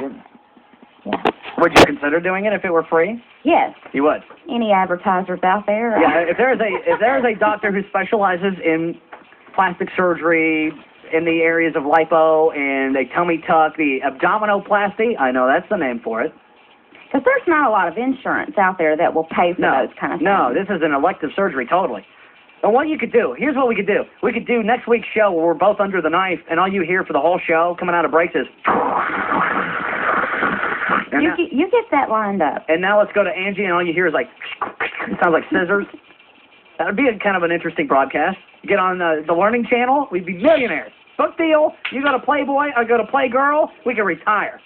Yeah. Would you consider doing it if it were free? Yes. You would? Any advertisers out there? Yeah, if there is a doctor who specializes in plastic surgery in the areas of lipo and a tummy tuck, the abdominoplasty, I know that's the name for it. Because there's not a lot of insurance out there that will pay for those kind of things. No, this is an elective surgery, totally. And what you could do, here's what we could do. We could do next week's show where we're both under the knife, and all you hear for the whole show coming out of breaks is... You get that lined up. And now let's go to Angie, and all you hear is like... It sounds like scissors. That would be kind of an interesting broadcast. Get on the Learning Channel, we'd be millionaires. Book deal, you go to Playboy, I go to Playgirl, we can retire.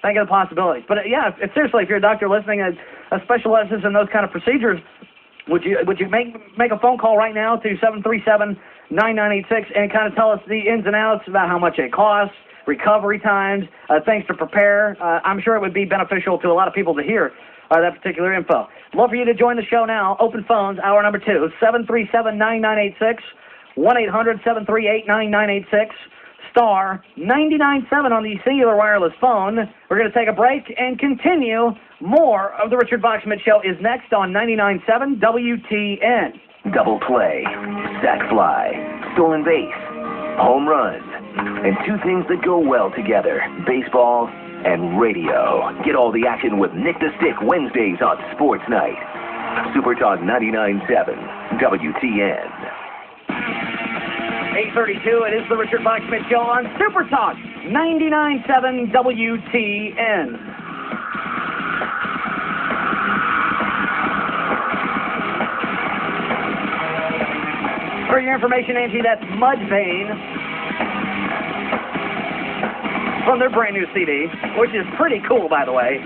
Think of the possibilities. But yeah, seriously, if you're a doctor listening and specializes in those kind of procedures, would you make a phone call right now to 737-9986 and kind of tell us the ins and outs about how much it costs, recovery times, things to prepare? I'm sure it would be beneficial to a lot of people to hear that particular info. Love for you to join the show now. Open phones, hour number 2, 737-9986, 1-800-738-9986. Star 99.7 on the singular wireless phone. We're going to take a break and continue. More of the Richard Boxman Show is next on 99.7 WTN. Double play, sack fly, stolen base, home run, and two things that go well together, baseball and radio. Get all the action with Nick the Stick Wednesdays on Sports Night. Super Talk 99.7 WTN. 8:32, it is the Richard Boxman Show on Super Talk 99.7 WTN. For your information, Angie, that's Mudvayne from their brand new CD, which is pretty cool, by the way.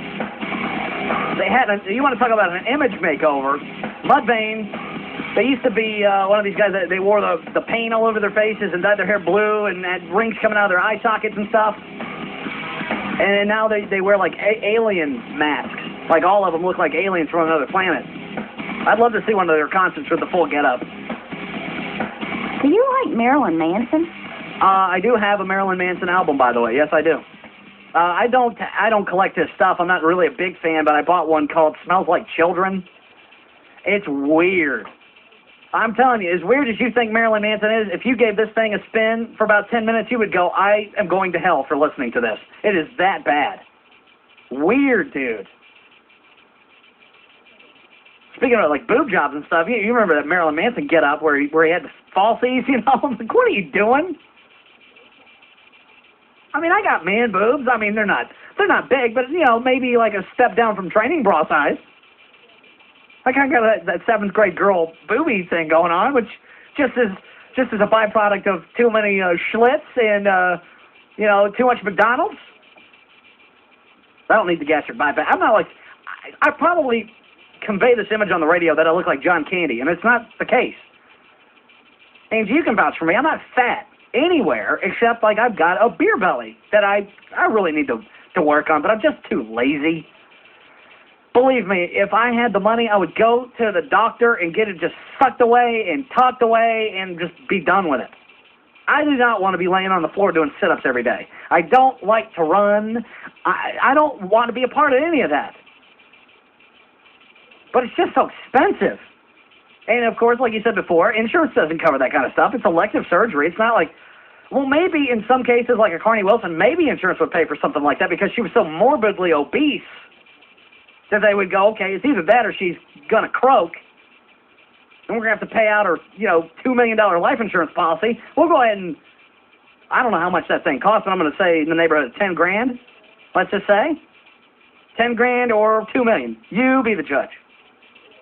They had you want to talk about an image makeover? Mudvayne. They used to be one of these guys that they wore the paint all over their faces and dyed their hair blue and had rings coming out of their eye sockets and stuff. And now they wear like alien masks. Like all of them look like aliens from another planet. I'd love to see one of their concerts with the full getup. Do you like Marilyn Manson? I do have a Marilyn Manson album, by the way. Yes, I do. I don't collect his stuff. I'm not really a big fan, but I bought one called Smells Like Children. It's weird. I'm telling you, as weird as you think Marilyn Manson is, if you gave this thing a spin for about 10 minutes, you would go, I am going to hell for listening to this. It is that bad. Weird, dude. Speaking of, like, boob jobs and stuff, you remember that Marilyn Manson get-up where he had the falsies, you know? I'm like, what are you doing? I mean, I got man boobs. I mean, they're not big, but, you know, maybe like a step down from training bra size. I kind of got that 7th grade girl booby thing going on, which just is a byproduct of too many Schlitz and, you know, too much McDonald's. I don't need the gastric bypass. I'm not like, I probably convey this image on the radio that I look like John Candy, and it's not the case. Angie, you can vouch for me. I'm not fat anywhere except, like, I've got a beer belly that I really need to work on, but I'm just too lazy. Believe me, if I had the money, I would go to the doctor and get it just sucked away and tucked away and just be done with it. I do not want to be laying on the floor doing sit-ups every day. I don't like to run. I don't want to be a part of any of that. But it's just so expensive. And, of course, like you said before, insurance doesn't cover that kind of stuff. It's elective surgery. It's not like, well, maybe in some cases, like a Carney Wilson, maybe insurance would pay for something like that because she was so morbidly obese that they would go, okay, it's either that or she's going to croak, and we're going to have to pay out her, you know, $2 million life insurance policy. We'll go ahead and, I don't know how much that thing costs, but I'm going to say in the neighborhood of 10 grand. Let's just say 10 grand or $2 million. You be the judge.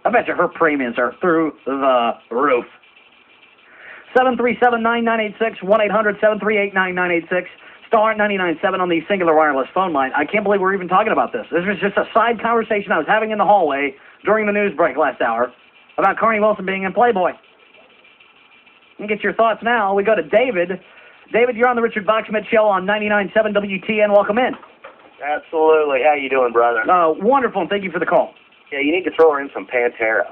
I bet you her premiums are through the roof. 737-9986, 1-800-738-9986. Star 99.7 on the singular wireless phone line. I can't believe we're even talking about this. This was just a side conversation I was having in the hallway during the news break last hour about Carney Wilson being in Playboy. You can get your thoughts now. We go to David. David, you're on the Richard Boxman Show on 99.7 WTN. Welcome in. Absolutely. How you doing, brother? Wonderful, and thank you for the call. Yeah, you need to throw her in some Pantera.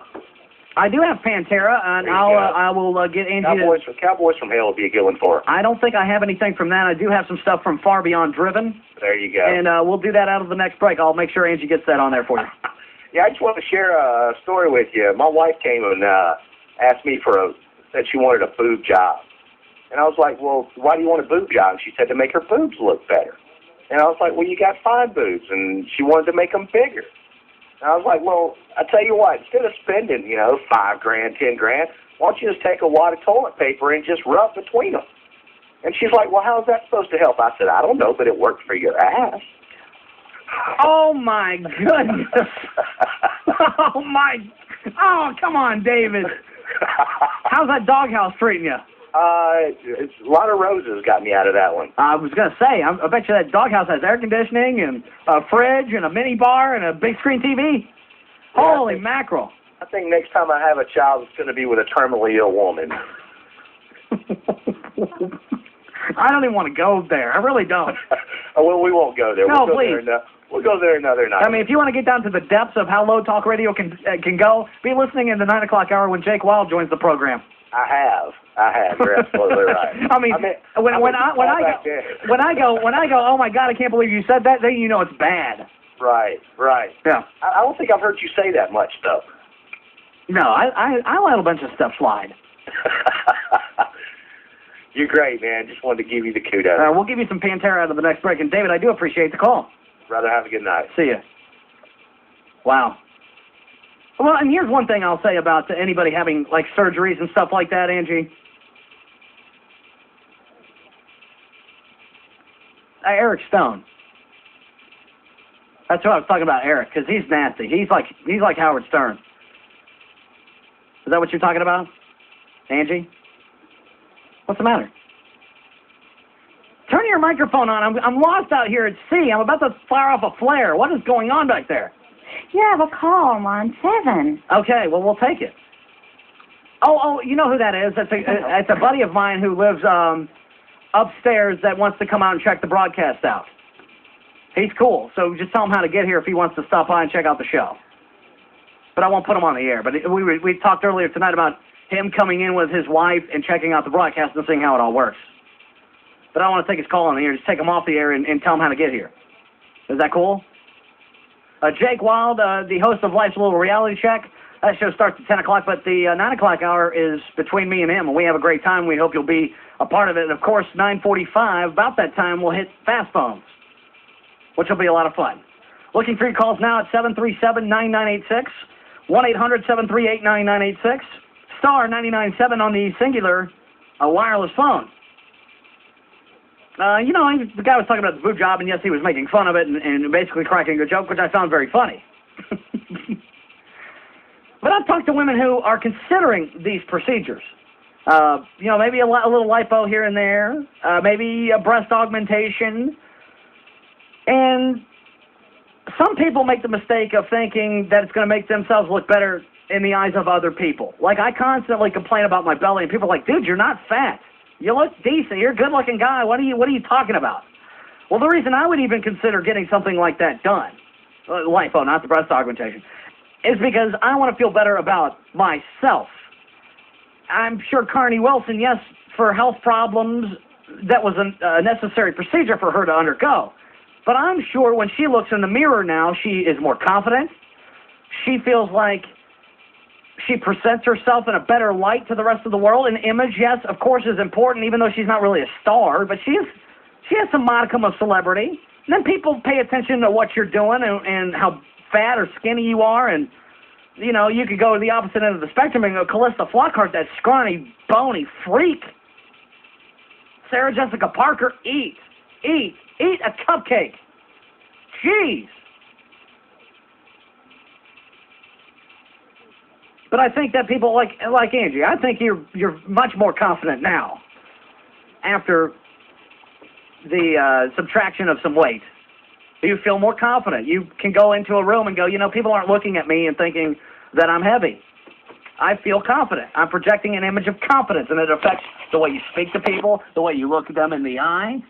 I do have Pantera, and I will get Angie. Cowboys from Hell would be a good one for her. I don't think I have anything from that. I do have some stuff from Far Beyond Driven. There you go. And we'll do that out of the next break. I'll make sure Angie gets that on there for you. Yeah, I just want to share a story with you. My wife came and asked me said she wanted a boob job. And I was like, well, why do you want a boob job? And she said to make her boobs look better. And I was like, well, you got fine boobs. And she wanted to make them bigger. And I was like, well, I tell you what, instead of spending, $5,000, $10,000, why don't you just take a wad of toilet paper and just rub between them? And she's like, well, how is that supposed to help? I said, I don't know, but it worked for your ass. Oh, my goodness. Oh, come on, David. How's that doghouse treating you? It's a lot of roses got me out of that one. I was going to say, I bet you that doghouse has air conditioning and a fridge and a mini bar and a big screen TV. Yeah, Holy mackerel. I think next time I have a child, it's going to be with a terminally ill woman. I don't even want to go there. I really don't. Well, we won't go there. No, we'll please. We'll go there another night. I mean, if you want to get down to the depths of how low talk radio can go, be listening in the 9 o'clock hour when Jake Wild joins the program. I have. You're absolutely right. I mean, when I go, oh my God, I can't believe you said that. Then you know it's bad. Right. Yeah. I don't think I've heard you say that much, though. No, I let a bunch of stuff slide. You're great, man. Just wanted to give you the kudos. We'll give you some Pantera out of the next break. And David, I do appreciate the call. Brother, have a good night. See ya. Wow. Well, and here's one thing I'll say about anybody having, like, surgeries and stuff like that, Angie. Eric Stone. That's what I was talking about, Eric, because he's nasty. He's like Howard Stern. Is that what you're talking about, Angie? What's the matter? Turn your microphone on. I'm lost out here at sea. I'm about to fire off a flare. What is going on back there? You have a call on line 7. Okay, well, we'll take it. Oh, you know who that is? It's a buddy of mine who lives upstairs that wants to come out and check the broadcast out. He's cool, so just tell him how to get here if he wants to stop by and check out the show. But I won't put him on the air. But we talked earlier tonight about him coming in with his wife and checking out the broadcast and seeing how it all works. But I don't want to take his call on the air. Just take him off the air and tell him how to get here. Is that cool? Jake Wild, the host of Life's Little Reality Check. That show starts at 10 o'clock, but the 9 o'clock hour is between me and him, and we have a great time. We hope you'll be a part of it. And, of course, 9:45, about that time, we'll hit Fast Phones, which will be a lot of fun. Looking for your calls now at 737-9986, 1-800-738-9986, star 997 on the singular wireless phone. The guy was talking about the boob job, and yes, he was making fun of it and basically cracking a joke, which I found very funny. But I've talked to women who are considering these procedures. Maybe a little lipo here and there, maybe a breast augmentation. And some people make the mistake of thinking that it's going to make themselves look better in the eyes of other people. Like, I constantly complain about my belly, and people are like, dude, you're not fat. You look decent. You're a good-looking guy. What are you talking about? Well, the reason I would even consider getting something like that done, lipo, not the breast augmentation, is because I want to feel better about myself. I'm sure Carney Wilson, yes, for health problems, that was a necessary procedure for her to undergo. But I'm sure when she looks in the mirror now, she is more confident. She feels like she presents herself in a better light to the rest of the world. An image, yes, of course, is important, even though she's not really a star, but she has some modicum of celebrity. And then people pay attention to what you're doing and how fat or skinny you are, and you could go to the opposite end of the spectrum and go, Callista Flockhart, that scrawny, bony freak. Sarah Jessica Parker, eat a cupcake. Jeez. But I think that people like Angie, I think you're much more confident now after the subtraction of some weight. You feel more confident. You can go into a room and go, people aren't looking at me and thinking that I'm heavy. I feel confident. I'm projecting an image of confidence, and it affects the way you speak to people, the way you look at them in the eye,